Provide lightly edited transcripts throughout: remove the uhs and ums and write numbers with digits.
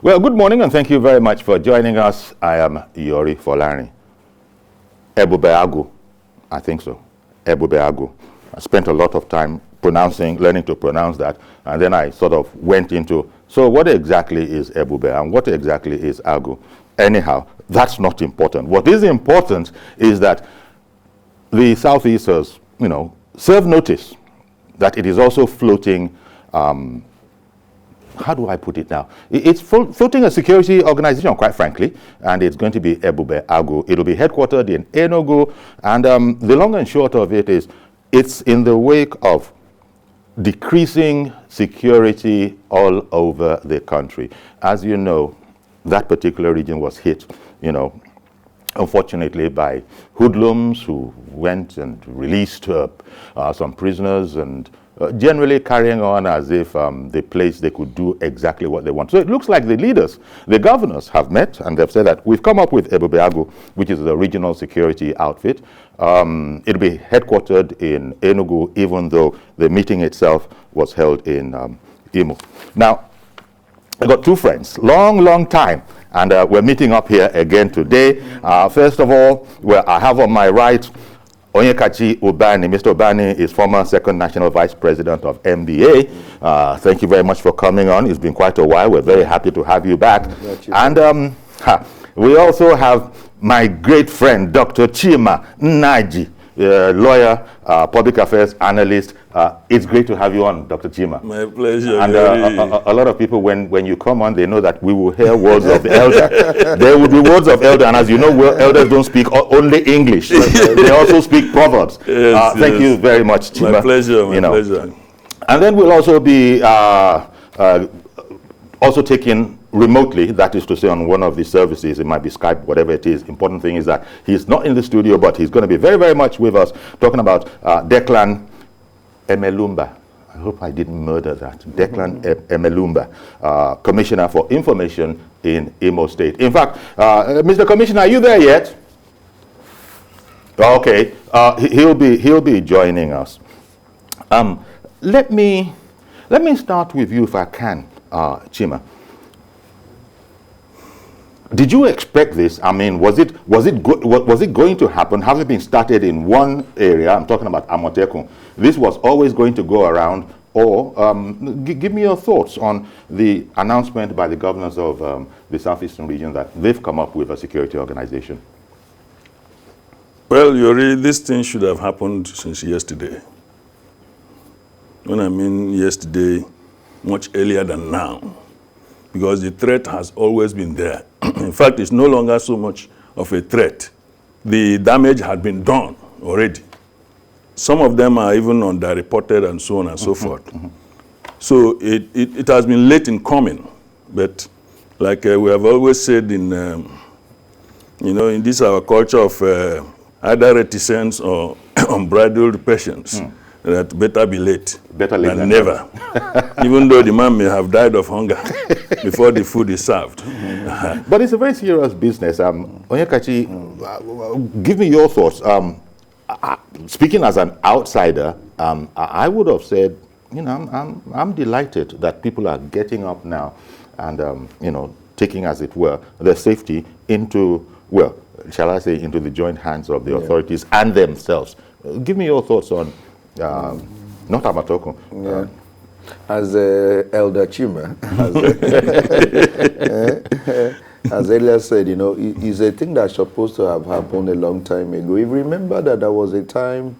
Well, good morning and thank you very much for joining us. I am Yori Folani. Ebubeagu, I think so. Ebubeagu. I spent a lot of time learning to pronounce that, and then I sort of went into, so what exactly is Ebube and what exactly is Agu? Anyhow, that's not important. What is important is that the Southeasters, serve notice that it is also floating, how do I put it now? It's floating a security organization, quite frankly, and it's going to be Ebube-Agu. It'll be headquartered in Enugu, and the long and short of it is, it's in the wake of decreasing security all over the country. As you know, that particular region was hit, unfortunately, by hoodlums who went and released some prisoners and generally carrying on as if the place they could do exactly what they want. So it looks like the leaders, the governors have met and they've said that we've come up with Ebubeagu, which is the regional security outfit. It'll be headquartered in Enugu, even though the meeting itself was held in Imo. Now, I got two friends, long time, and we're meeting up here again today. First of all, I have on my right Onyekachi Ubani. Mr. Ubani is former second national vice president of MBA. Thank you very much for coming on. It's been quite a while. We're very happy to have you back. And we also have my great friend, Dr. Chima Nnaji, lawyer, public affairs analyst. It's great to have you on, Dr. Chima. My pleasure. And a lot of people, when you come on, they know that we will hear words of the elder. There will be words of elder, and as you know, elders don't speak only English. They also speak proverbs. Yes, thank you very much, Chima. My pleasure, my pleasure. And then we'll also be also taking remotely, that is to say on one of the services, it might be Skype, whatever it is. Important thing is that he's not in the studio, but he's going to be very, very much with us, talking about Declan Emelumba. I hope I didn't murder that. Declan Emelumba, Commissioner for Information in Imo State. In fact, Mr. Commissioner, are you there yet? Okay, he'll be joining us. Let me start with you if I can, Chima. Did you expect this? I mean, was it going to happen? Has it been started in one area? I'm talking about Amotekun. This was always going to go around, or give me your thoughts on the announcement by the governors of the Southeastern region that they've come up with a security organization. Well, Yori, this thing should have happened since yesterday. When I mean yesterday, much earlier than now, because the threat has always been there. In fact, it's no longer so much of a threat. The damage had been done already. Some of them are even underreported and so on and so forth. So it has been late in coming, but like we have always said in this our culture of either reticence or unbridled patience, that better be late than never. Even though the man may have died of hunger before the food is served. But it's a very serious business. Onyekachi, give me your thoughts. Speaking as an outsider, I would have said, I'm delighted that people are getting up now and, taking, as it were, their safety into, well, shall I say, into the joint hands of the authorities and themselves. Give me your thoughts on not Amotekun. As Elder Chima, as Elias said, it's a thing that's supposed to have happened a long time ago. You remember that there was a time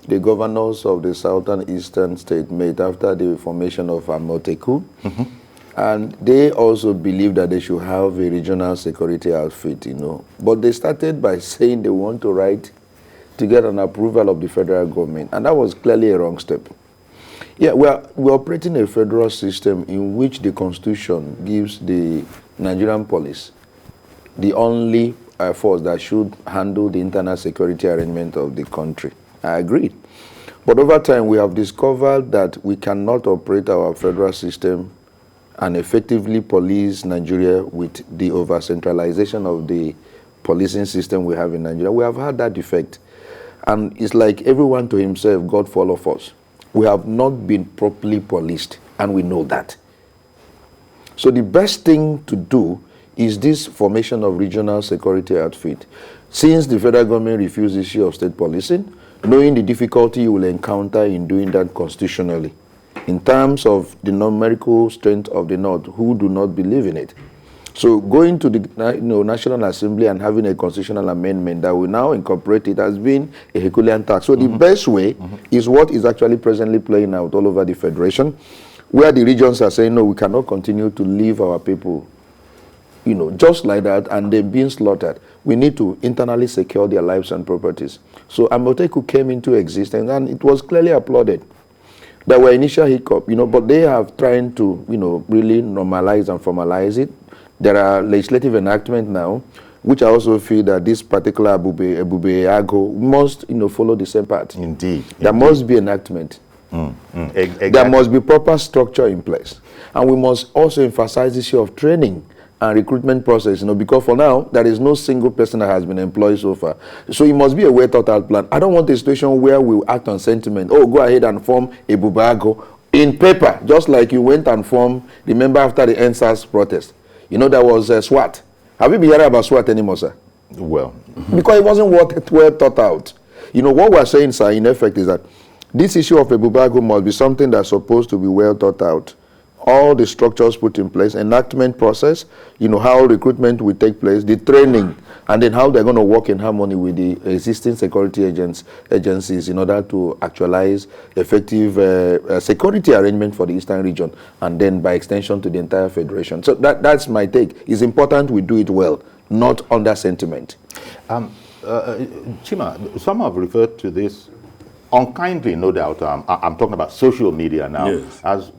the governors of the southern eastern state met after the formation of Amotekun, and they also believed that they should have a regional security outfit, But they started by saying they want to write to get an approval of the federal government, and that was clearly a wrong step. Yeah, we're operating a federal system in which the Constitution gives the Nigerian police the only force that should handle the internal security arrangement of the country. I agree. But over time, we have discovered that we cannot operate our federal system and effectively police Nigeria with the over-centralization of the policing system we have in Nigeria. We have had that defect. And it's like everyone to himself, God for all of us. We have not been properly policed, and we know that. So the best thing to do is this formation of regional security outfit. Since the federal government refused the issue of state policing, knowing the difficulty you will encounter in doing that constitutionally, in terms of the numerical strength of the North, who do not believe in it. So going to the National Assembly and having a constitutional amendment that will now incorporate it has been a Herculean task. So the best way is what is actually presently playing out all over the Federation, where the regions are saying, no, we cannot continue to leave our people, just like that, and they're being slaughtered. We need to internally secure their lives and properties. So Amotekun came into existence, and it was clearly applauded. There were initial hiccups, but they have trying to, really normalize and formalize it. There are legislative enactments now, which I also feel that this particular Ebubeagu must, follow the same path. Indeed. There must be enactment. Exactly. There must be proper structure in place. And we must also emphasize the issue of training and recruitment process, because for now, there is no single person that has been employed so far. So it must be a well-thought-out plan. I don't want a situation where we act on sentiment. Oh, go ahead and form Ebubeagu in paper, just like you went and formed, remember, after the NSAS protest. There was SWAT. Have you been hearing about SWAT anymore, sir? Well. Because it wasn't well thought out. What we're saying, sir, in effect, is that this issue of Ebubeagu must be something that's supposed to be well thought out. All the structures put in place, enactment process, how recruitment will take place, the training, and then how they're going to work in harmony with the existing security agencies in order to actualize effective security arrangement for the Eastern region, and then by extension to the entire Federation. So that's my take. It's important we do it well, not under sentiment. Chima, some have referred to this unkindly, no doubt. I'm talking about social media now, yes, as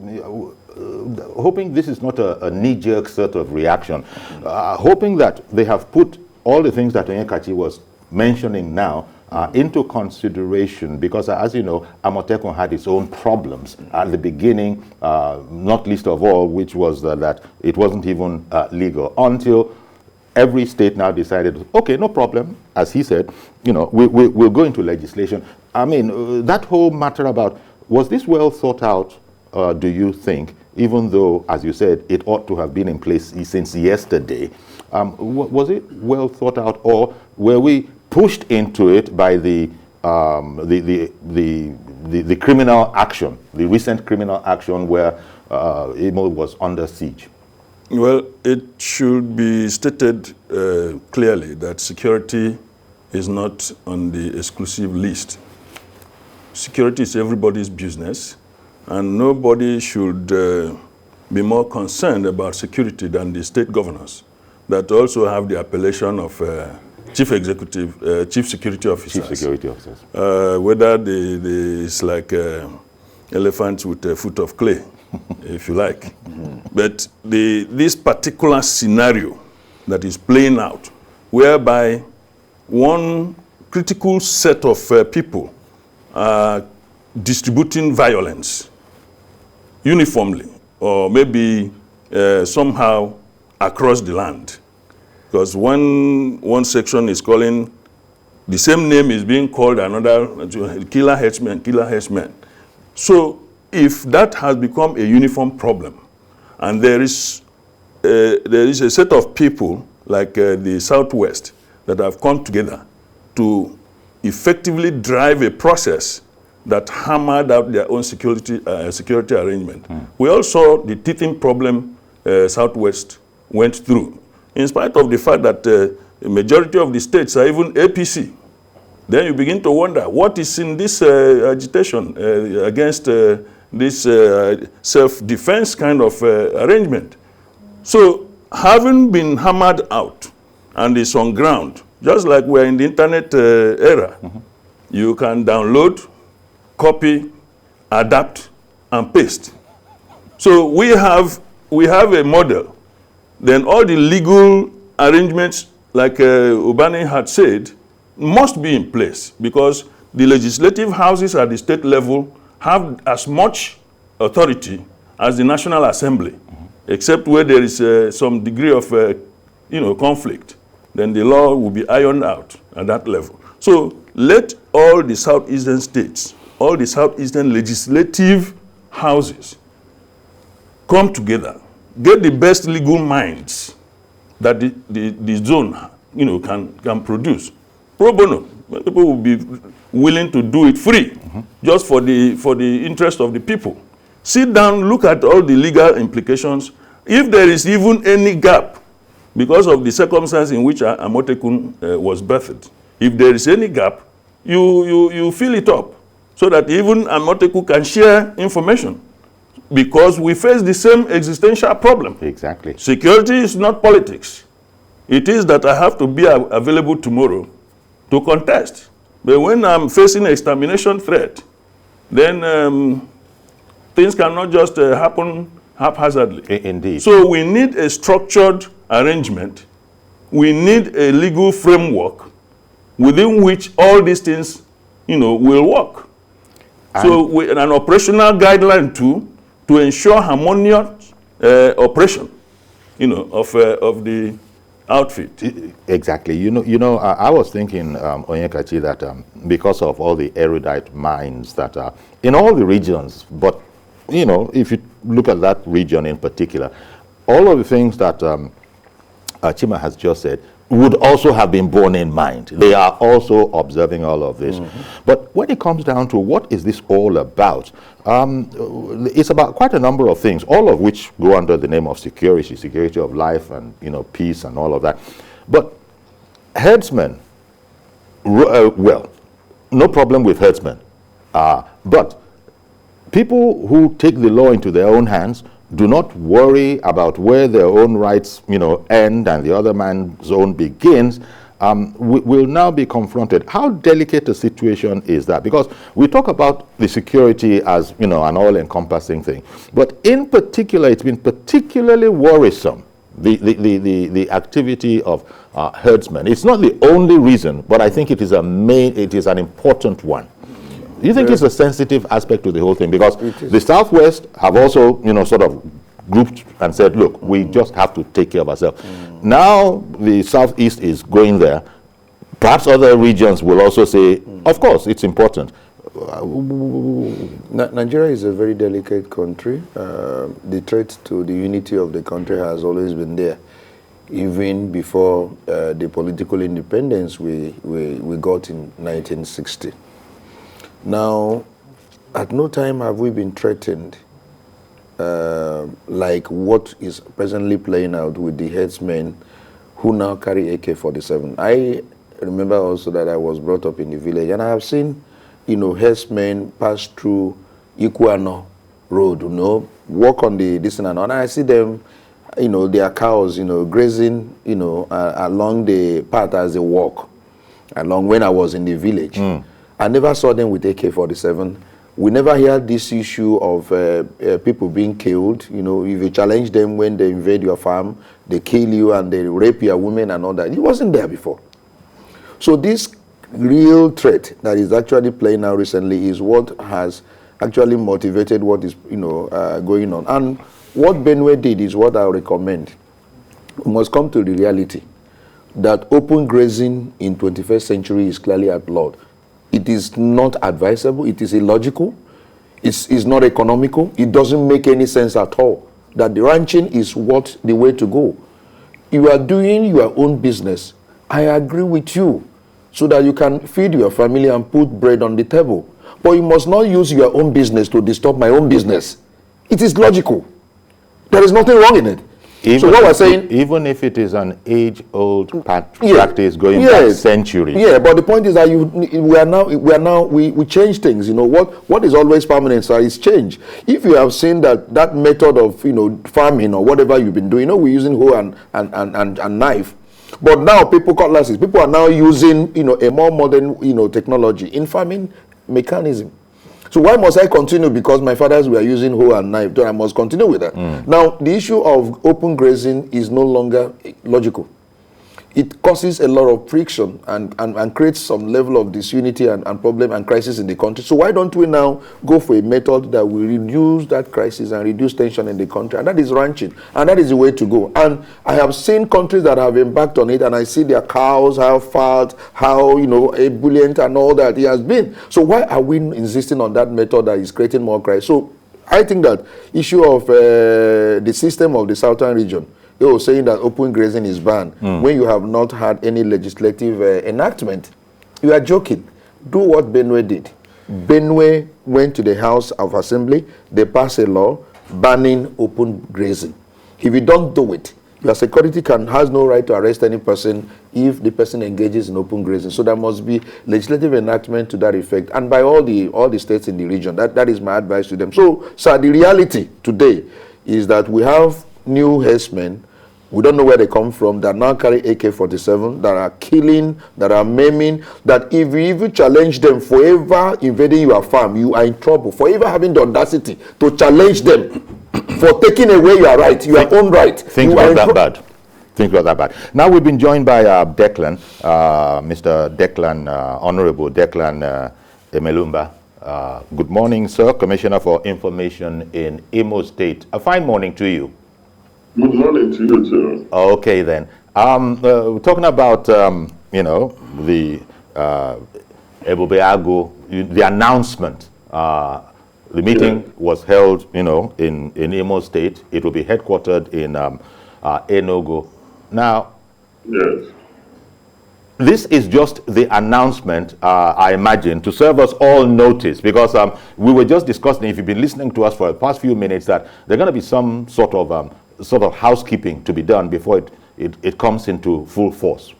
hoping this is not a knee-jerk sort of reaction, hoping that they have put all the things that Onyekachi was mentioning now into consideration, because as you know, Amotekun had its own problems at the beginning, not least of all, which was that it wasn't even legal until every state now decided, okay, no problem, as he said, we'll go into legislation. I mean, that whole matter about, was this well thought out, do you think, even though, as you said, it ought to have been in place since yesterday? Was it well thought out, or were we pushed into it by the criminal action, the recent criminal action where Imo was under siege? Well, it should be stated clearly that security is not on the exclusive list. Security is everybody's business, and nobody should be more concerned about security than the state governors that also have the appellation of chief security officers. Chief security officers. Whether it's like elephants with a foot of clay, if you like. But this particular scenario that is playing out, whereby one critical set of people are distributing violence uniformly, or maybe somehow across the land. Because one section is calling, the same name is being called another, killer henchmen. So if that has become a uniform problem, and there is a set of people like the Southwest that have come together to effectively drive a process that hammered out their own security arrangement. We all saw the teething problem Southwest went through, in spite of the fact that the majority of the states are even APC. Then you begin to wonder, what is in this agitation against this self-defense kind of arrangement? So having been hammered out and it's on ground, just like we're in the internet era, you can download, copy, adapt, and paste. So we have a model. Then all the legal arrangements, like Ubani had said, must be in place, because the legislative houses at the state level have as much authority as the National Assembly, except where there is some degree of conflict. Then the law will be ironed out at that level. So let all the southeastern states, all the southeastern legislative houses come together, get the best legal minds that the zone, can produce. Pro bono, people will be willing to do it free, just for the interest of the people. Sit down, look at all the legal implications. If there is even any gap, because of the circumstance in which Amotekun was birthed, if there is any gap, you fill it up, so that even Amotekun can share information, because we face the same existential problem. Exactly. Security is not politics. It is that I have to be available tomorrow to contest. But when I'm facing an extermination threat, then things cannot just happen haphazardly. Indeed. So we need a structured arrangement. We need a legal framework within which all these things, will work. And so an operational guideline too, to ensure harmonious operation, of the outfit. Exactly. I was thinking, Onyekachi, that because of all the erudite minds that are in all the regions, but if you look at that region in particular, all of the things that Chima has just said would also have been borne in mind. They are also observing all of this. But when it comes down to what is this all about, it's about quite a number of things, all of which go under the name of security of life and peace and all of that. But herdsmen, well, no problem with herdsmen, but people who take the law into their own hands do not worry about where their own rights, end and the other man's own begins, will now be confronted. How delicate a situation is that? Because we talk about the security as, an all-encompassing thing. But in particular, it's been particularly worrisome, the activity of herdsmen. It's not the only reason, but I think it is an important one. Do you think it's a sensitive aspect to the whole thing? Because the Southwest have also, sort of grouped and said, look, we just have to take care of ourselves. Now the Southeast is going there. Perhaps other regions will also say, of course, it's important. Nigeria is a very delicate country. The threat to the unity of the country has always been there. Even before the political independence we got in 1960. Now, at no time have we been threatened like what is presently playing out with the headsmen who now carry AK-47. I remember also that I was brought up in the village, and I have seen, headsmen pass through Ikuano Road, walk on the distance, and I see them, their cows, grazing, along the path as they walk, along when I was in the village. I never saw them with AK-47. We never heard this issue of people being killed. If you challenge them when they invade your farm, they kill you and they rape your women and all that. It wasn't there before. So this real threat that is actually playing out recently is what has actually motivated what is going on. And what Benue did is what I recommend. We must come to the reality that open grazing in 21st century is clearly outlawed. It is not advisable. It is illogical. It's not economical. It doesn't make any sense at all. That the ranching is the way to go. You are doing your own business. I agree with you, so that you can feed your family and put bread on the table. But you must not use your own business to disturb my own business. It is logical. There is nothing wrong in it. So what we're saying, even if it is an age-old practice going back centuries. Yeah, but the point is that we change things. What is always permanent, sir, is change. If you have seen that method of farming or whatever you've been doing, we're using hoe and knife. But now people are now using a more modern technology in farming mechanism. So why must I continue? Because my fathers were using hoe and knife, so I must continue with that. Now, the issue of open grazing is no longer logical. It causes a lot of friction and creates some level of disunity and problem and crisis in the country. So why don't we now go for a method that will reduce that crisis and reduce tension in the country? And that is ranching. And that is the way to go. And I have seen countries that have embarked on it, and I see their cows, how fat, how, ebullient and all that it has been. So why are we insisting on that method that is creating more crisis? So I think that issue of the system of the southern region, they were saying that open grazing is banned when you have not had any legislative enactment. You are joking. Do what Benue did. Benue went to the House of Assembly. They passed a law banning open grazing. If you don't do it, your security has no right to arrest any person if the person engages in open grazing. So there must be legislative enactment to that effect, and by all the states in the region. That is my advice to them. So, sir, the reality today is that we have new herdsmen. We don't know where they come from, that now carry AK-47, that are killing, that are maiming, that if you even challenge them for ever invading your farm, you are in trouble. For ever having the audacity to challenge them for taking away your right, your own right. Think about that bad. Think about that bad. Now we've been joined by Declan, Mr. Declan, Honorable Declan Emelumba. Good morning, sir. Commissioner for Information in Imo State. A fine morning to you. Good morning to you, too. Okay, then. We're talking about, you know, the Ebubeagu, the announcement. The meeting was held, you know, in Imo State. It will be headquartered in Enugu. Now, yes, this is just the announcement, I imagine, to serve us all notice, because we were just discussing, if you've been listening to us for the past few minutes, that there's going to be some sort of housekeeping to be done before it comes into full force.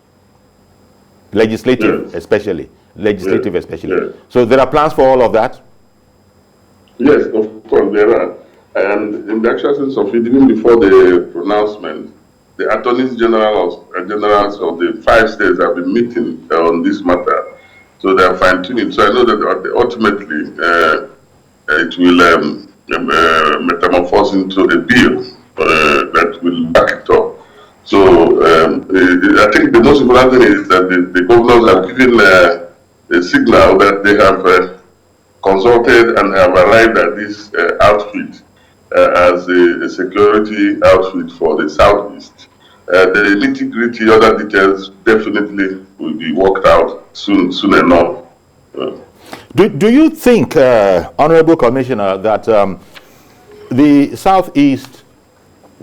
Legislative, yes. Especially. Legislative, yes. Especially. Yes. So there are plans for all of that? Yes, of course there are. And in the actual sense of it, even before the pronouncement, the attorneys generals of the 5 states have been meeting on this matter. So they are fine-tuning. So I know that ultimately it will metamorphose into a bill that will back it up. So I think the most important thing is that the governors have given a signal that they have consulted and have arrived at this outfit as a security outfit for the Southeast. The nitty-gritty other details definitely will be worked out soon enough. Do you think, Honorable Commissioner, that the Southeast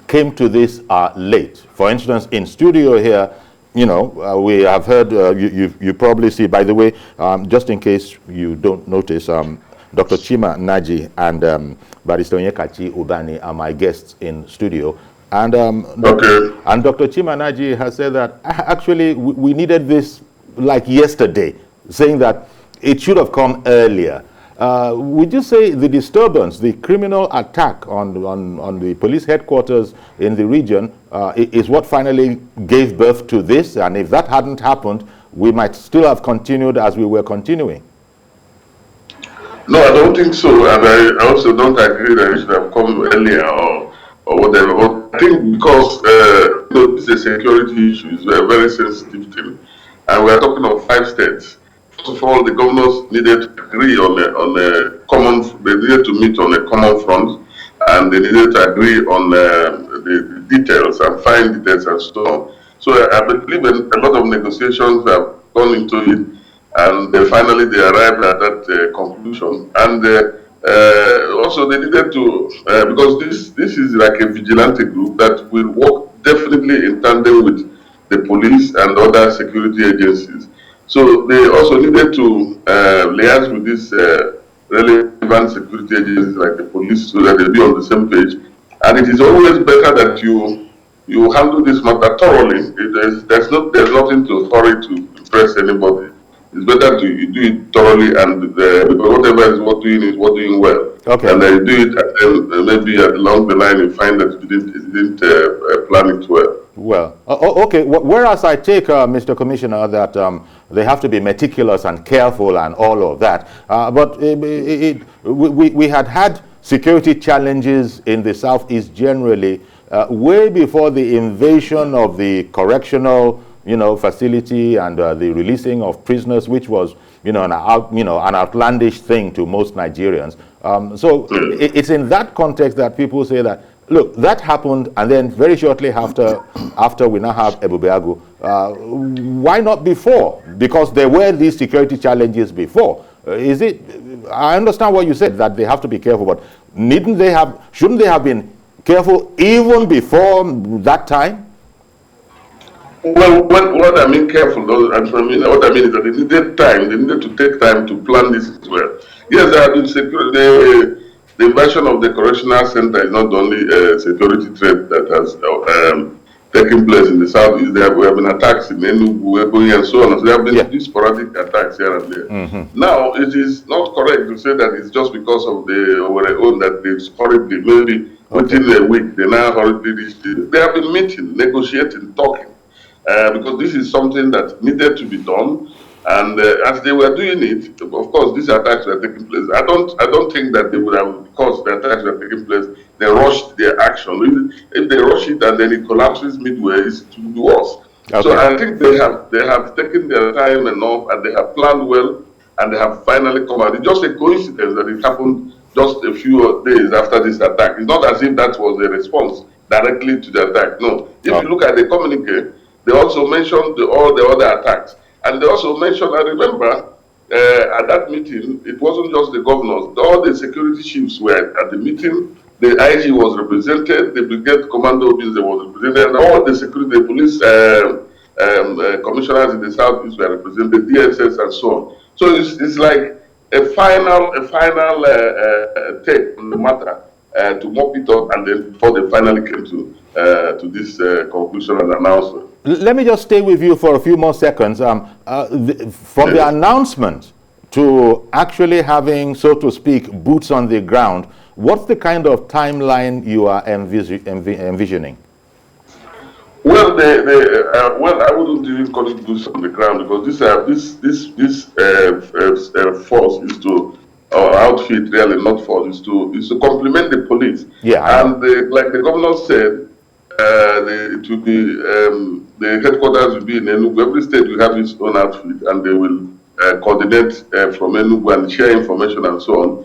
came to this late? For instance, in studio here, you know, we have heard, you probably see, by the way, just in case you don't notice, Dr. Chima Naji and Barrister Onyekachi Ubani are my guests in studio. And, and Dr. Chima Naji has said that actually we needed this like yesterday, saying that it should have come earlier. Would you say the disturbance, the criminal attack on the police headquarters in the region is what finally gave birth to this? And if that hadn't happened, we might still have continued as we were continuing. No, I don't think so. And I also don't agree that it should have come earlier or whatever. But I think because you know, this is a security issue, it's a very sensitive thing. And we are talking of 5 states. First of all, the governors needed to agree on a common, they needed to meet on a common front, and they needed to agree on the details and fine details and so on. So I believe a lot of negotiations have gone into it, and finally they arrived at that conclusion. And also they needed to, because this is like a vigilante group that will work definitely in tandem with the police and other security agencies. So they also needed to liaise with these relevant security agencies like the police so that they'll be on the same page. And it is always better that you handle this matter thoroughly. There's nothing to hurry to impress anybody. It's better to do it thoroughly, and because whatever is worth doing well. Okay. And then you do it, and maybe along the line you find that you didn't plan it well. Well, okay. Whereas I take, Mr. Commissioner, that they have to be meticulous and careful and all of that, but we had security challenges in the Southeast generally way before the invasion of the correctional, facility and the releasing of prisoners, which was, an outlandish thing to most Nigerians. So it's in that context that people say that, look, that happened, and then very shortly after we now have Ebubeagu. Why not before? Because there were these security challenges before. Is it? I understand what you said, that they have to be careful, but shouldn't they have been careful even before that time? Well, what I mean careful, what I mean is that they needed time. They needed to take time to plan this as well. Yes, there have been security. The invasion of the correctional center is not the only security threat that has taken place in the southeast. There have been attacks in Enugu, Ebonyi, and so on. So there have been these sporadic attacks here and there. Now, it is not correct to say that it's just because of the Owerri own that they've hurriedly, maybe within a week, they now hurriedly reached it. They have been meeting, negotiating, talking. Because this is something that needed to be done, and as they were doing it, of course, these attacks were taking place. I don't think that they would have, because the attacks were taking place, they rushed their action. If they rush it and then it collapses midway, it will be worse. Okay. So I think they have taken their time enough, and they have planned well, and they have finally come out. It's just a coincidence that it happened just a few days after this attack. It's not as if that was a response directly to the attack. No. If you look at the communique, they also mentioned all the other attacks. And they also mentioned, I remember, at that meeting, it wasn't just the governors. All the security chiefs were at the meeting. The IG was represented, the brigade commando officer was represented, and all the security, the police commissioners in the southeast were represented, DSS and so on. So it's like a final take on the matter to mop it up, and then before they finally came to this conclusion and announcement. Let me just stay with you for a few more seconds. From the announcement to actually having, so to speak, boots on the ground, what's the kind of timeline you are envisioning? Well, well, I wouldn't even call it boots on the ground, because this force is to outfit, really, not force, is to complement the police. Yeah. And like the governor said, it will be the headquarters will be in Enugu. Every state will have its own outfit, and they will coordinate from Enugu and share information and so on.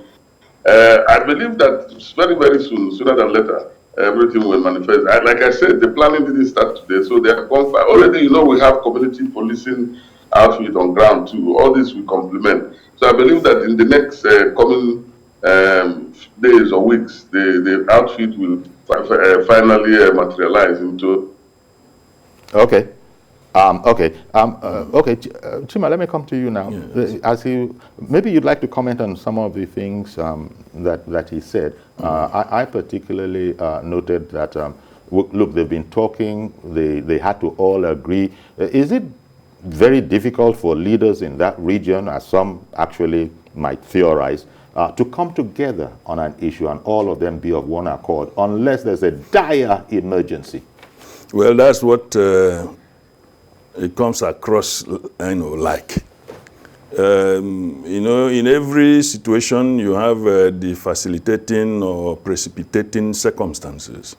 I believe that very, very soon, sooner than later, everything will manifest. Like I said, the planning didn't start today, so they have gone far. Already, we have community policing outfit on ground too. All this will complement. So I believe that in the next coming days or weeks, the outfit will finally materialize into. Okay. Chima, let me come to you now. Yes. Maybe you'd like to comment on some of the things that he said. I particularly noted that, look, they've been talking, they had to all agree. Is it very difficult for leaders in that region, as some actually might theorize, to come together on an issue and all of them be of one accord, unless there's a dire emergency? Well, that's what it comes across, like. In every situation, you have the facilitating or precipitating circumstances.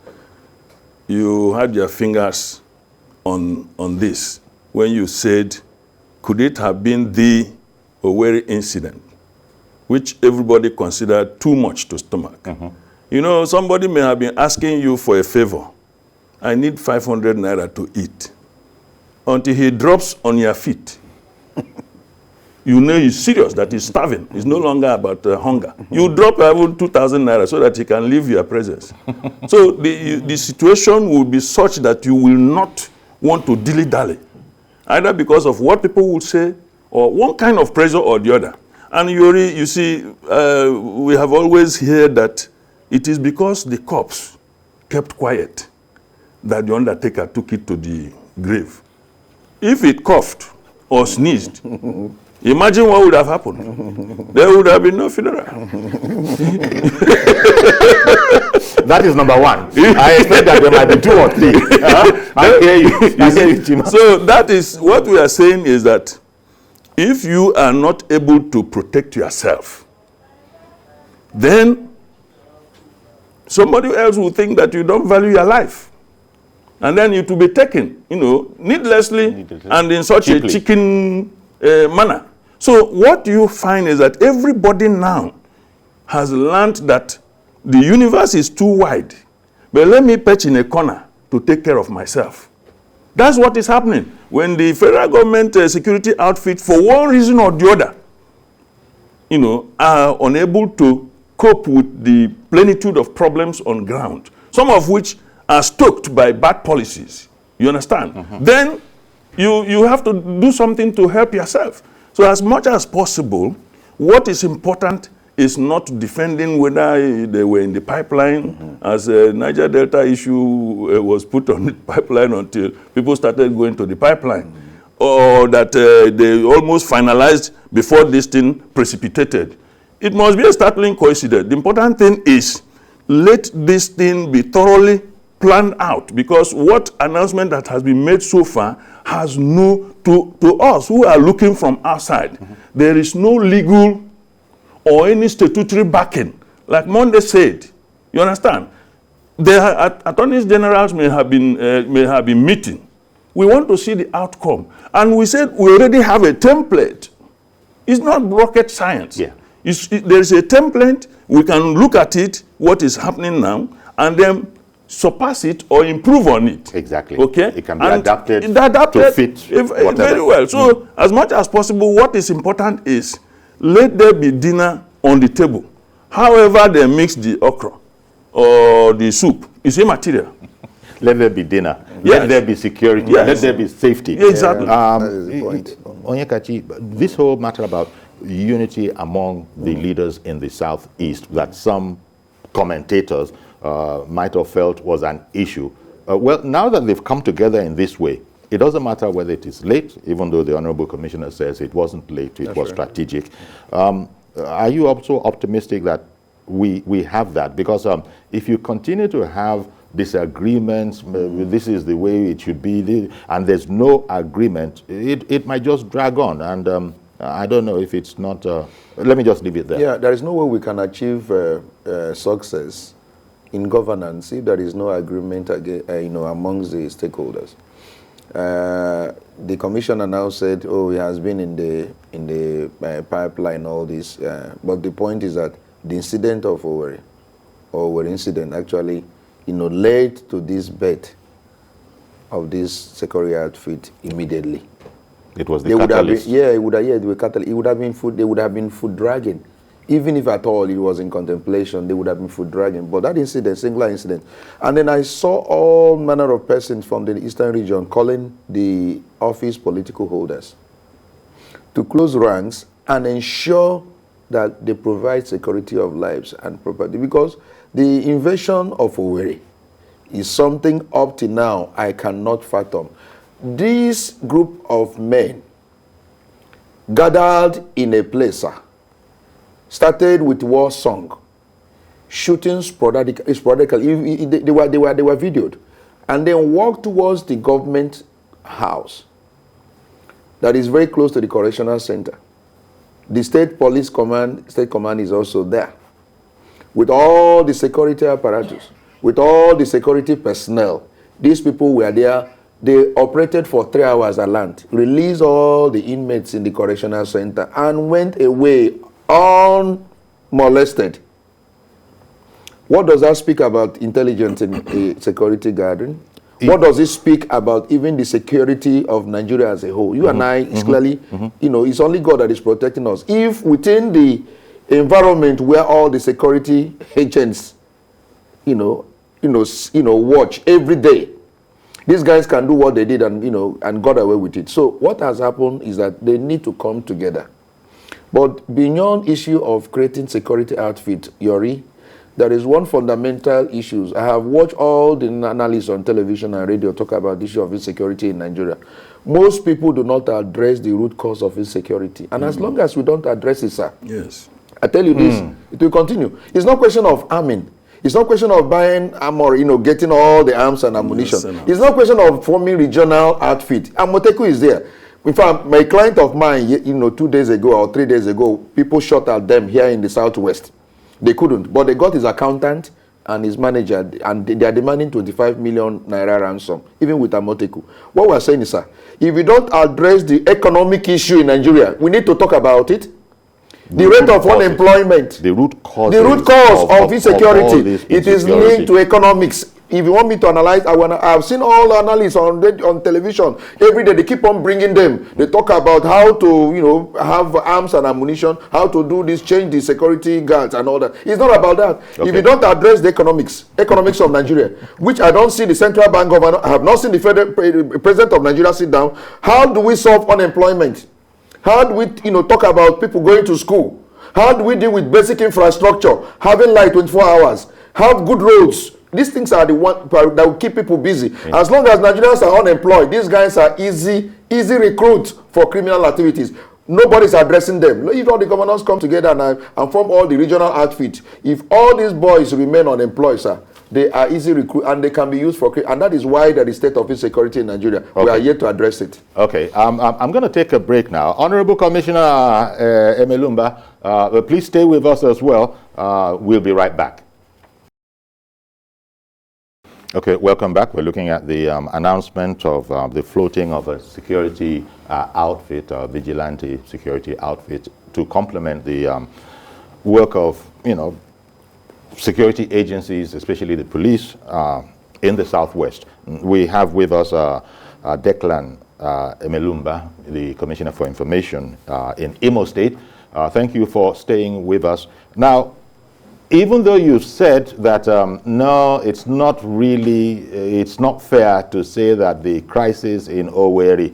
You had your fingers on this when you said, could it have been the Owerri incident, which everybody considered too much to stomach? Mm-hmm. Somebody may have been asking you for a favor. I need 500 naira to eat. Until he drops on your feet. You know he's serious, that he's starving. It's no longer about hunger. You drop even 2,000 naira so that he can leave your presence. So the situation will be such that you will not want to dilly-dally, either because of what people will say or one kind of pressure or the other. And you see, we have always heard that it is because the corpse kept quiet that the undertaker took it to the grave. If it coughed or sneezed, imagine what would have happened. There would have been no funeral. That is number one. I expect that there might be 2 or 3. I hear you, Chima. So that is what we are saying, is that if you are not able to protect yourself, then somebody else will think that you don't value your life. And then it will be taken, needlessly and in such a chicken manner. So what you find is that everybody now has learned that the universe is too wide, but let me perch in a corner to take care of myself. That's what is happening when the federal government security outfit, for one reason or the other, are unable to cope with the plenitude of problems on ground, some of which are stoked by bad policies. You understand? Then you have to do something to help yourself. So as much as possible, what is important is not defending whether they were in the pipeline, as a Niger Delta issue was put on the pipeline until people started going to the pipeline, or that they almost finalized before this thing precipitated. It must be a startling coincidence. The important thing is, let this thing be thoroughly planned out, because what announcement that has been made so far has to us who are looking from outside, there is no legal or any statutory backing. Like Monday said, you understand? The attorneys generals may have been meeting. We want to see the outcome. And we said we already have a template. It's not rocket science. Yeah. There's a template. We can look at it, what is happening now, and then surpass it or improve on it. Exactly. Okay? It can be adapted to fit whatever. Very well. So as much as possible, what is important is let there be dinner on the table. However they mix the okra or the soup, it's immaterial. Let there be dinner. Yes. Let there be security. Yes. Let there be safety. Exactly. That is the point. Onyekachi, this whole matter about unity among the leaders in the Southeast that some commentators might have felt was an issue. Well, now that they've come together in this way, it doesn't matter whether it is late, even though the Honorable Commissioner says it wasn't late, it was strategic. Are you also optimistic that we have that? Because if you continue to have disagreements, this is the way it should be, and there's no agreement, it might just drag on. And I don't know if it's not, let me just leave it there. Yeah, there is no way we can achieve success in governance if there is no agreement amongst the stakeholders. The commissioner now said, oh, he has been in the pipeline, all this. But the point is that the incident of Owerri incident actually, led to this birth of this security outfit immediately. It was the catalyst. It would have been food dragging. Even if at all it was in contemplation, they would have been food dragging. But that incident, singular incident. And then I saw all manner of persons from the eastern region calling the office political holders to close ranks and ensure that they provide security of lives and property. Because the invasion of Owerri is something up to now I cannot fathom. This group of men gathered in a place, started with war song, shooting sporadically. They were videoed, and then walked towards the government house that is very close to the correctional center. The state command is also there, with all the security apparatus, with all the security personnel. These people were there. They operated for 3 hours at land, released all the inmates in the correctional center, and went away unmolested. What does that speak about intelligence in security gathering? What does it speak about even the security of Nigeria as a whole? You and I, it's clearly, it's only God that is protecting us. If within the environment where all the security agents, watch every day, these guys can do what they did and got away with it. So what has happened is that they need to come together. But beyond issue of creating security outfit, Yori, there is one fundamental issue. I have watched all the analysts on television and radio talk about the issue of insecurity in Nigeria. Most people do not address the root cause of insecurity. And as long as we don't address it, sir, yes, I tell you this, it will continue. It's not a question of arming. It's not a question of buying armor, getting all the arms and ammunition. Yes, it's not a question of forming regional outfit. Amotekun is there. In fact, my client of mine, 2 days ago or 3 days ago, people shot at them here in the southwest. They couldn't, but they got his accountant and his manager, and they are demanding 25 million naira ransom, even with Amotekun. What we're saying is, sir, if we don't address the economic issue in Nigeria, we need to talk about it. The rate of unemployment, the root cause of insecurity, it is linked to economics. If you want me to analyze, I've seen all analysts on television. Every day they keep on bringing them. They talk about how to, have arms and ammunition, how to do this, change the security guards and all that. It's not about that. Okay. If you don't address the economics of Nigeria, which I don't see the central bank governor, I have not seen the federal president of Nigeria sit down. How do we solve unemployment? How do we, talk about people going to school? How do we deal with basic infrastructure, having light 24 hours, have good roads? These things are the one that will keep people busy. Yeah. As long as Nigerians are unemployed, these guys are easy recruits for criminal activities. Nobody's addressing them. If all the governors come together and form all the regional outfits, if all these boys remain unemployed, sir, they are easy recruit and they can be used for, and that is why there is state of insecurity in Nigeria. Okay. We are yet to address it. Okay, I'm going to take a break now. Honorable Commissioner Emelumba, please stay with us as well. We'll be right back. Okay, welcome back. We're looking at the announcement of the floating of a security outfit, a vigilante security outfit, to complement the work of, security agencies, especially the police in the Southwest. We have with us Declan Emelumba, the Commissioner for Information in Imo State. Thank you for staying with us. Now, even though you've said that, no, it's not fair to say that the crisis in Owerri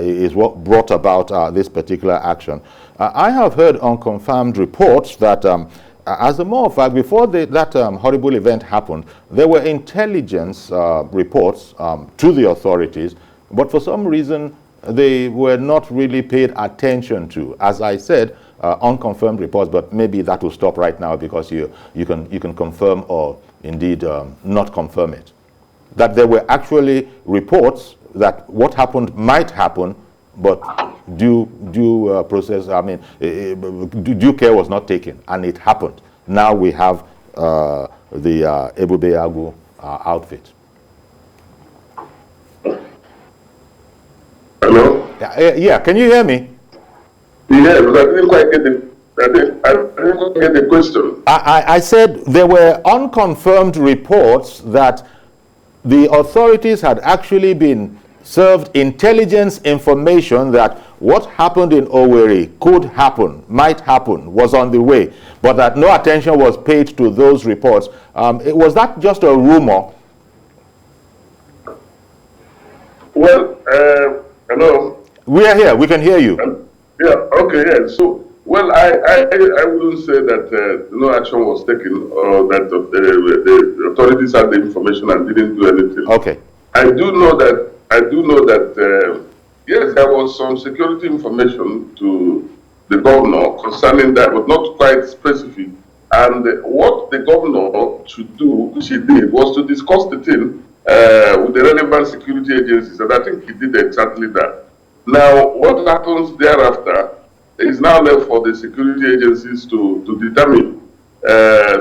is what brought about this particular action. I have heard unconfirmed reports that, as a matter of fact, before that horrible event happened, there were intelligence reports to the authorities, but for some reason, they were not really paid attention to. As I said, unconfirmed reports, but maybe that will stop right now because you can confirm or indeed not confirm it. That there were actually reports that what happened might happen, but due process, due care was not taken, and it happened. Now we have the Ebubeagu outfit. Hello? Yeah, can you hear me? Yeah, but I didn't quite get the question. I said there were unconfirmed reports that the authorities had actually been served intelligence information that what happened in Owerri could happen, might happen, was on the way, but that no attention was paid to those reports. Was that just a rumor? Well, hello? We are here. We can hear you. Yeah, okay, yeah. So, well, I wouldn't say that no action was taken or that the authorities had the information and didn't do anything. Okay. I do know that yes, there was some security information to the governor concerning that, but not quite specific. And what the governor should do, which he did, was to discuss the thing with the relevant security agencies, and I think he did exactly that. Now, what happens thereafter is now left for the security agencies to determine. I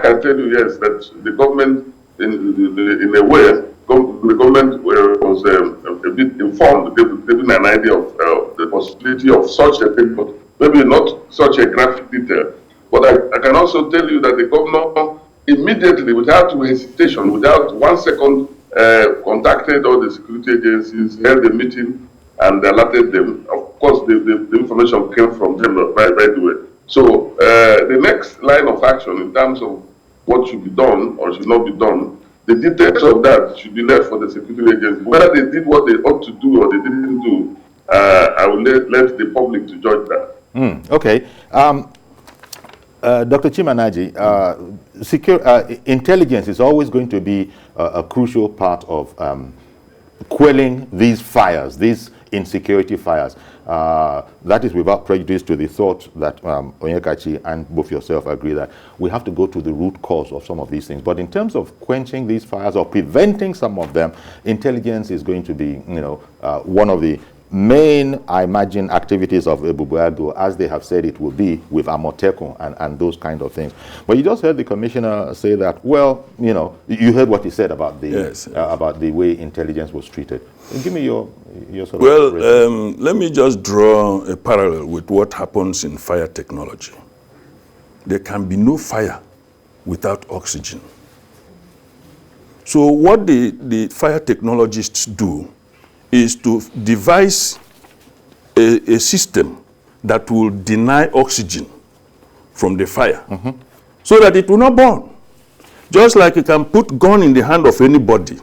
can tell you, yes, that the government, in a way, the government was a bit informed, giving an idea of the possibility of such a thing, but maybe not such a graphic detail. But I can also tell you that the governor immediately, without hesitation, without 1 second, contacted all the security agencies, held a meeting, and alerted them. Of course, the information came from them by the way. So the next line of action in terms of what should be done or should not be done, the details of that should be left for the security agencies. Whether they did what they ought to do or they didn't do, I will let the public to judge that. Okay. Dr. Chimanaji, intelligence is always going to be a crucial part of quelling these fires, these insecurity fires. That is without prejudice to the thought that Onyekachi and both yourself agree that we have to go to the root cause of some of these things. But in terms of quenching these fires or preventing some of them, intelligence is going to be, one of the main, I imagine, activities of Ebubeagu, as they have said it will be with Amotekun and those kind of things. But you just heard the commissioner say that, well, you heard what he said about the about the way intelligence was treated. Give me your sort of... Well, let me just draw a parallel with what happens in fire technology. There can be no fire without oxygen. So what the fire technologists do is to devise a system that will deny oxygen from the fire so that it will not burn. Just like you can put gun in the hand of anybody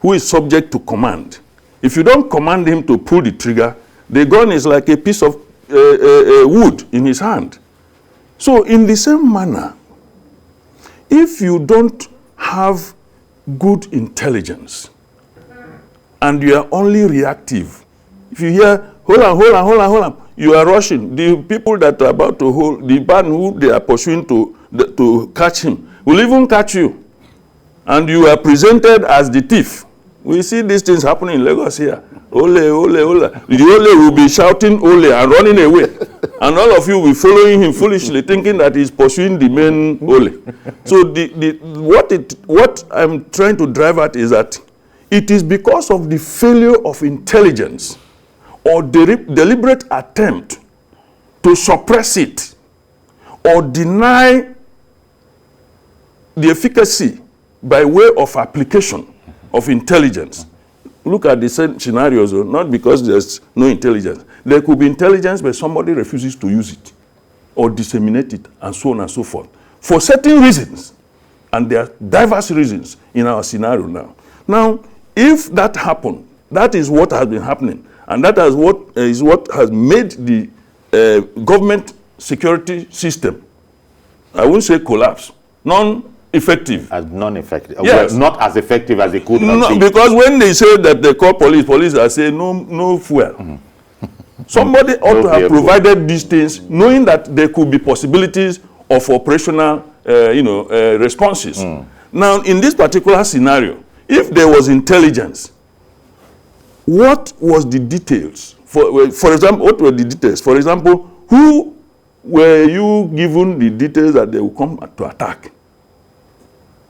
who is subject to command. If you don't command him to pull the trigger, the gun is like a piece of wood in his hand. So in the same manner, if you don't have good intelligence and you are only reactive, if you hear, hold on, you are rushing, the people that are about to hold, the man who they are pursuing to catch him, will even catch you. And you are presented as the thief. We see these things happening in Lagos here. Ole, ole, ole. The ole will be shouting ole and running away. And all of you will be following him foolishly, thinking that he's pursuing the main ole. So what I'm trying to drive at is that it is because of the failure of intelligence or deliberate attempt to suppress it or deny the efficacy by way of application of intelligence. Look at the scenarios, not because there's no intelligence. There could be intelligence, but somebody refuses to use it or disseminate it, and so on and so forth, for certain reasons. And there are diverse reasons in our scenario now. Now, if that happened, that is what has been happening, and that is what has made the government security system, I wouldn't say collapse, non-effective. As non-effective. Yes. Well, not as effective as it could have been. Because when they say that they call police are saying no fuel. Somebody ought to have provided these things, knowing that there could be possibilities of operational responses. Now, in this particular scenario, if there was intelligence, what was the details? For example, what were the details? For example, who were you given the details that they will come to attack?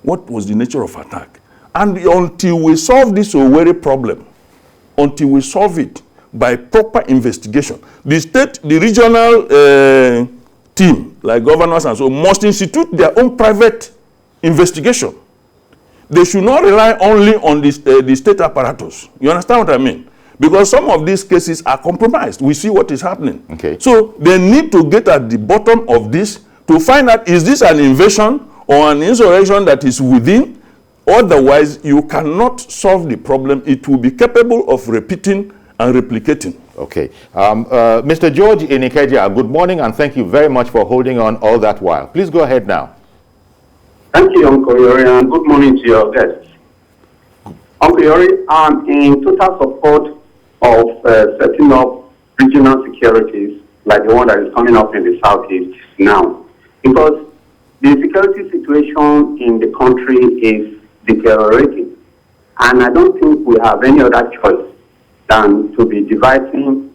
What was the nature of attack? And until we solve this Owerri problem, until we solve it by proper investigation, the regional team, like governors and so, must institute their own private investigation. They should not rely only on the state apparatus. You understand what I mean? Because some of these cases are compromised. We see what is happening. Okay. So they need to get at the bottom of this to find out, is this an invasion or an insurrection that is within? Otherwise, you cannot solve the problem. It will be capable of repeating and replicating. Okay. Mr. George Inikeja, good morning, and thank you very much for holding on all that while. Please go ahead now. Thank you, Uncle Yori, and good morning to your guests. Uncle Yori, I'm in total support of setting up regional securities like the one that is coming up in the Southeast now, because the security situation in the country is deteriorating, and I don't think we have any other choice than to be devising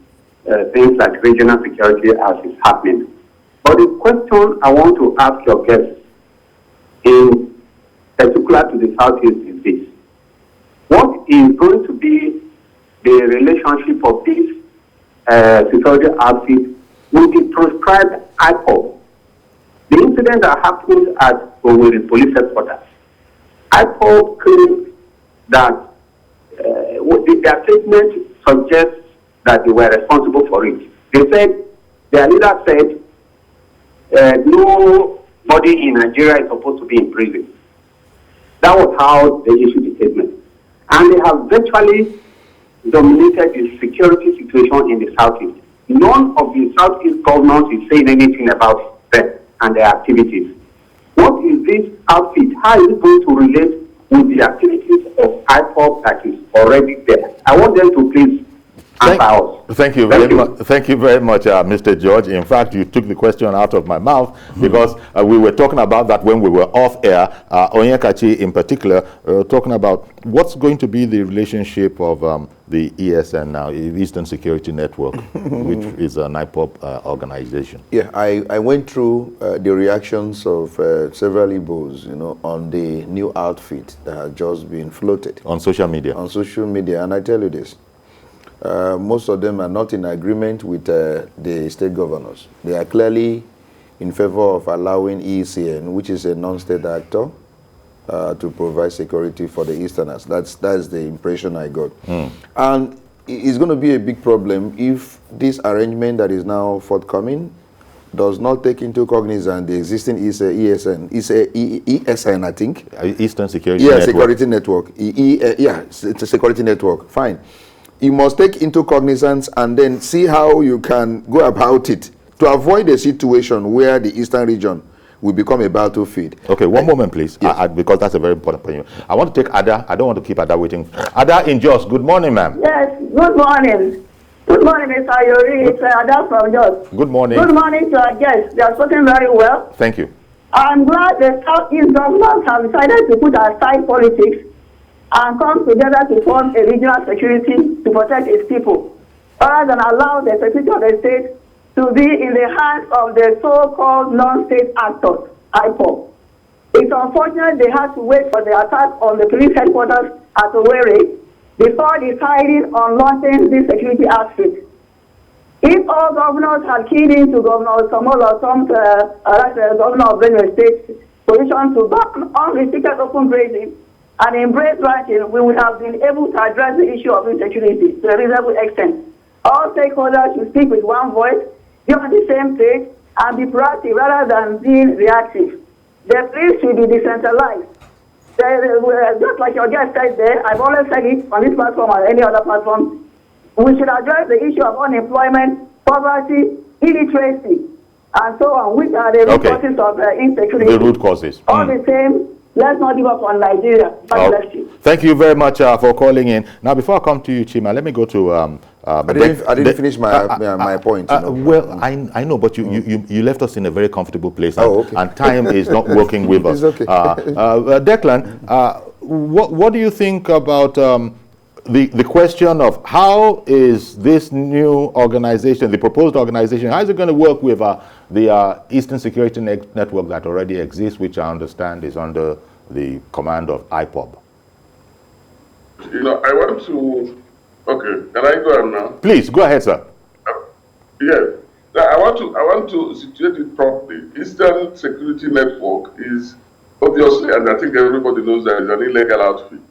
things like regional security as is happening. But the question I want to ask your guests, in particular to the Southeast, is this: what is going to be the relationship of this security outfit with the proscribed IPOD? The incident that happened at Owerri police headquarters, IPOD claims that their statement suggests that they were responsible for it. They said, their leader said, nobody in Nigeria is supposed to be in prison. That was how they issued the statement. And they have virtually dominated the security situation in the Southeast. None of the Southeast governors is saying anything about them and their activities. What is this outfit? How is it going to relate with the activities of IPOD that is already there? I want them to please answer us. Thank you very much. Thank you very much, Mr. George. In fact, you took the question out of my mouth because we were talking about that when we were off air. Onyekachi, in particular, talking about what's going to be the relationship of the ESN now, Eastern Security Network, which is an IPOD organization. Yeah, I went through the reactions of several Igbos, on the new outfit that has just been floated On social media. on social media, and I tell you this. Most of them are not in agreement with the state governors. They are clearly in favor of allowing ECN, which is a non-state actor, to provide security for the Easterners. That's the impression I got. And it's going to be a big problem if this arrangement that is now forthcoming does not take into cognizance the existing ESN, I think. Eastern Security Network. Security Network. It's a security network. Fine. You must take into cognizance and then see how you can go about it to avoid a situation where the Eastern region will become a battlefield. Okay, one moment, please, yes. because that's a very important point. I want to take Ada. I don't want to keep Ada waiting. Ada in Jos. Good morning, ma'am. Yes, good morning. Good morning, Mr. Ayori. It's Ada from Jos. Good morning. Good morning to our guests. They are spoken very well. Thank you. I'm glad the Southeast governments have decided to put aside politics and come together to form a regional security to protect its people, rather than allow the security of the state to be in the hands of the so-called non-state actors, IPOD. It's unfortunate they had to wait for the attack on the police headquarters at Owerri before deciding on launching this security outfit. If all governors had keyed into Governor Samuel or some governor of Benue State position to ban unrestricted open grazing and embrace ranching, we would have been able to address the issue of insecurity to a reasonable extent. All stakeholders should speak with one voice, be on the same page, and be proactive rather than being reactive. The police should be decentralized. Just like your guest said there, I've always said it on this platform or any other platform, we should address the issue of unemployment, poverty, illiteracy, and so on, which are the root causes of insecurity. The root causes. All the same, let's not give up on Nigeria. God bless you. Thank you very much for calling in. Now, before I come to you, Chima, let me go to... I didn't finish my point. Well, I know, but you left us in a very comfortable place, and time is not working with us. It's okay. Declan, what do you think about the question of how is this new organization, the proposed organization, how is it going to work with the Eastern Security Network that already exists, which I understand is under the command of IPOD? I want to... Okay, can I go on now? Please, go ahead, sir. Yes. Now, I want to situate it properly. Eastern Security Network is obviously, and I think everybody knows that, it's an illegal outfit.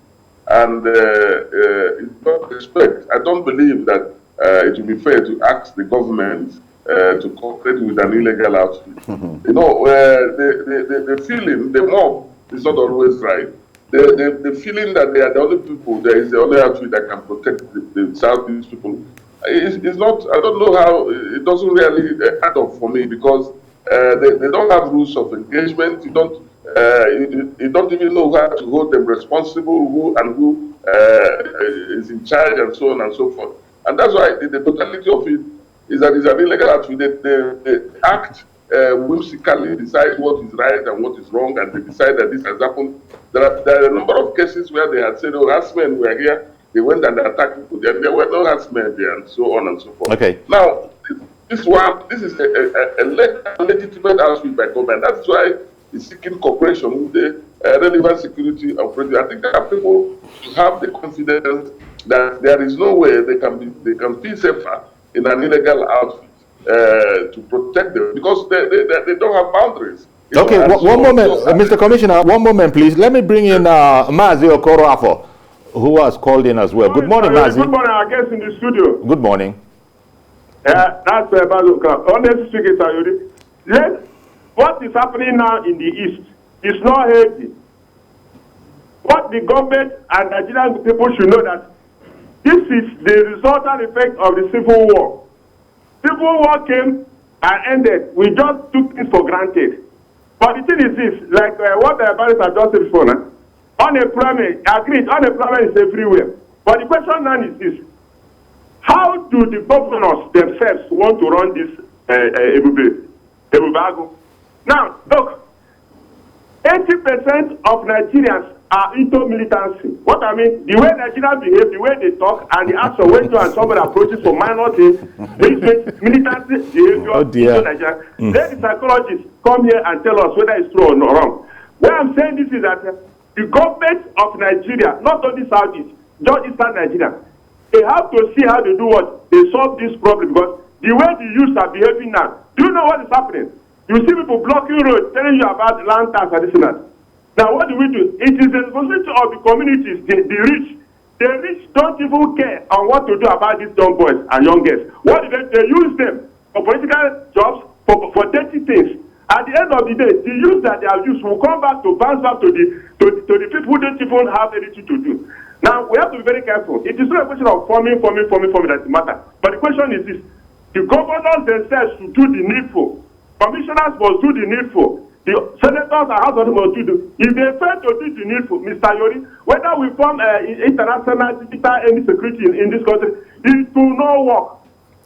And in that respect, I don't believe that it would be fair to ask the government to cooperate with an illegal outfit. The feeling, the mob is not always right. The feeling that they are the only people, there is the only outfit that can protect the Southeast people, is not, I don't know how, it doesn't really add up for me, because they don't have rules of engagement. You don't even know how to hold them responsible, who is in charge, and so on and so forth. And that's why the totality of it is that it's an illegal outfit. They act whimsically, decide what is right and what is wrong, and they decide that this has happened. There are a number of cases where they had said, oh, herdsmen were here, they went and attacked people, and there were no herdsmen there, and so on and so forth. Okay. Now, this is a legitimate outfit by government. That's why it's seeking cooperation with the relevant security operators. I think that people should have the confidence that there is no way they can feel safer in an illegal outfit to protect them, because they don't have boundaries. Okay, one moment, Mr. Commissioner, one moment, please. Let me bring in Mazi Okoroafo, who has called in as well. Good morning, Mazi. Good morning, I guess, in the studio. Good morning. That's Bazuka. Honestly speaking, Sayuri, what is happening now in the East is not healthy. What the government and Nigerian people should know that this is the resultant effect of the Civil War. Civil War came and ended. We just took things for granted. But the thing is this, like what the apparatus have just said before, unemployment, agreed, unemployment is everywhere. But the question now is this: how do the governors themselves want to run this Ebubeagu? Now, look, 80% of Nigerians are into militancy. What I mean, the way Nigerians behave, the way they talk, and the action when you and somebody approaches for minor things, militancy behavior into Nigeria. Then the psychologists come here and tell us whether it's true or not wrong. What I'm saying this is that the government of Nigeria, not only Southeast, just Eastern Nigeria, they have to see how they do what? They solve this problem, because the way the youths are behaving now, do you know what is happening? You see people blocking roads, telling you about land tax and this and that. Now, what do we do? It is the responsibility of the communities, the rich. The rich don't even care on what to do about these young boys and young girls. What do they use them for political jobs, for dirty things. At the end of the day, the use that they have used will come back to bounce back to the people who don't even have anything to do. Now, we have to be very careful. It is not a question of forming that matter. But the question is this. The governors themselves should do the needful. Commissioners must do the needful. The senators and House of must do. If they fail to do the needful, Mr. Yori, whether we form international digital insecurity in this country, it will not work.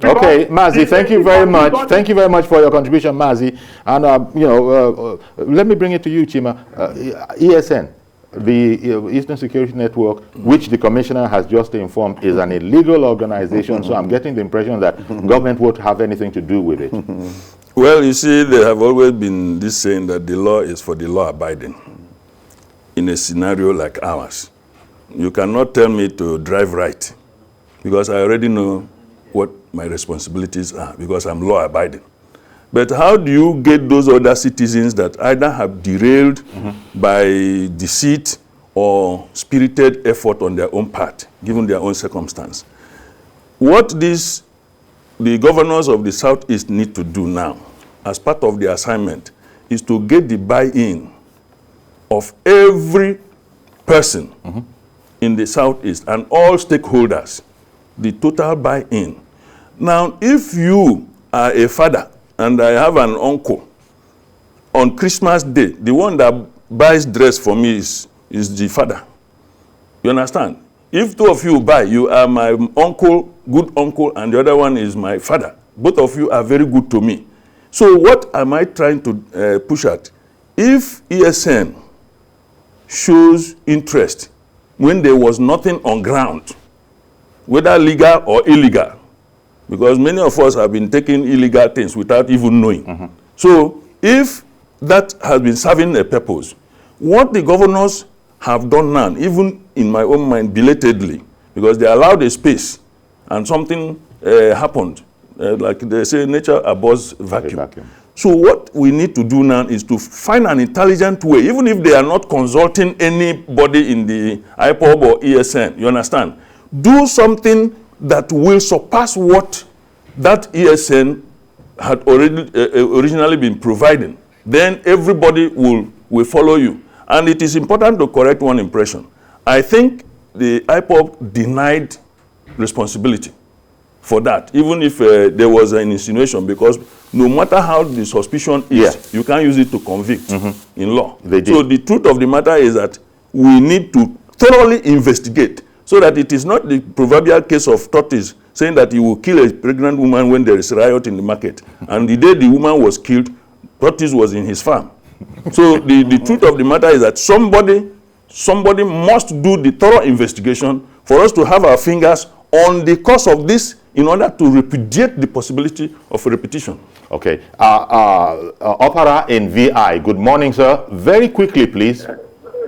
Okay, Mazi, thank you very much. Thank you very much for your contribution, Mazi. And, let me bring it to you, Chima. ESN, the Eastern Security Network, which the commissioner has just informed is an illegal organization, so I'm getting the impression that government won't have anything to do with it. Well, you see, there have always been this saying that the law is for the law abiding in a scenario like ours. You cannot tell me to drive right because I already know what my responsibilities are because I'm law abiding. But how do you get those other citizens that either have derailed by deceit or spirited effort on their own part, given their own circumstance? What the governors of the Southeast need to do now, as part of the assignment, is to get the buy-in of every person in the Southeast and all stakeholders, the total buy-in. Now, if you are a father and I have an uncle, on Christmas Day, the one that buys dress for me is the father. You understand? If two of you buy, you are my uncle, good uncle, and the other one is my father. Both of you are very good to me. So what am I trying to push at? If ESN shows interest when there was nothing on ground, whether legal or illegal, because many of us have been taking illegal things without even knowing. So if that has been serving a purpose, what the governors have done now, even in my own mind belatedly, because they allowed a space and something happened, like they say, nature abhors vacuum. So what we need to do now is to find an intelligent way, even if they are not consulting anybody in the IPOD or ESN, you understand? Do something that will surpass what that ESN had already originally been providing. Then everybody will follow you. And it is important to correct one impression. I think the IPOD denied responsibility for that, even if there was an insinuation, because no matter how the suspicion is, you can't use it to convict in law. So the truth of the matter is that we need to thoroughly investigate so that it is not the proverbial case of tortoise saying that he will kill a pregnant woman when there is a riot in the market. And the day the woman was killed, tortoise was in his farm. So the truth of the matter is that somebody must do the thorough investigation for us to have our fingers on the cause of this in order to repudiate the possibility of a repetition. Okay. Opera in VI. Good morning, sir. Very quickly, please.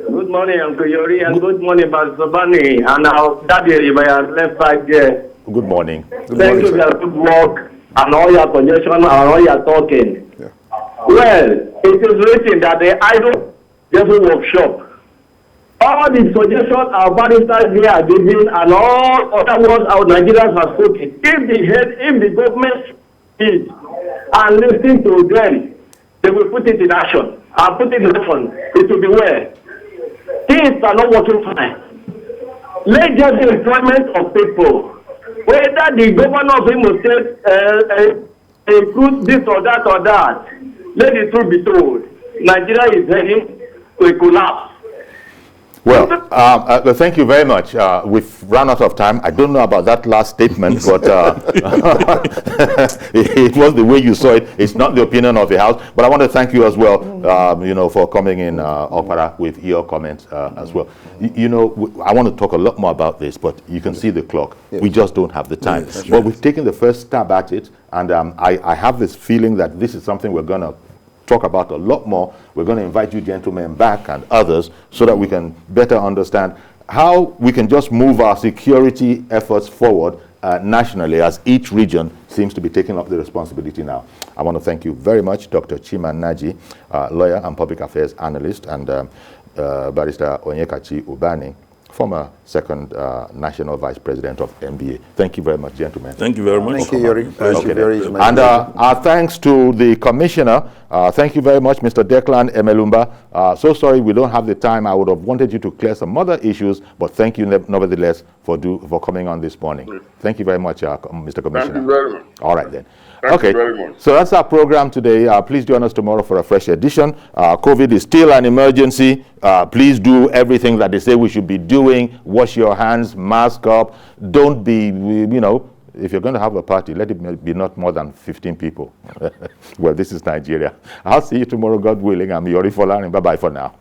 Good morning, Uncle Yori, and good morning, Pastor Bani, and our daddy by our left side there. Good morning. Thank you for your good work and all your suggestions and all your talking. Yeah. Well, it is written that the idle devil workshop. All the suggestions our barristers here are giving and all other ones our Nigerians have spoken. If the government is and listen to them, they will put it in action. And put it in action. It will be well. Things are not working fine. Let just the employment of people. Whether the governor of Imo State includes this or that, let the truth be told. Nigeria is heading to a collapse. Well, thank you very much. We've run out of time. I don't know about that last statement, but it was the way you saw it. It's not the opinion of the House. But I want to thank you as well, for coming in, Opera, with your comments as well. I want to talk a lot more about this, but you can see the clock. We just don't have the time. But we've taken the first stab at it, and I have this feeling that this is something we're going to talk about a lot more. We're going to invite you gentlemen back and others so that we can better understand how we can just move our security efforts forward nationally, as each region seems to be taking up the responsibility now. I want to thank you very much, Dr. Chima Naji, lawyer and public affairs analyst, and Barrister Onyekachi Ubani, former second national vice president of NBA. Thank you very much, gentlemen. Thank you very much. Thank you, Yuri. Thank you very much. And our thanks to the commissioner. Thank you very much, Mr. Declan Emelumba. So sorry we don't have the time. I would have wanted you to clear some other issues, but thank you nevertheless for coming on this morning. Thank you very much, Mr. Commissioner. Thank you very much. All right then. Thank you very much. So that's our program today. Please join us tomorrow for a fresh edition. COVID is still an emergency. Please do everything that they say we should be doing. Wash your hands, mask up. Don't be, if you're going to have a party, let it be not more than 15 people. Well, this is Nigeria. I'll see you tomorrow, God willing. I'm Yori Folani. Bye-bye for now.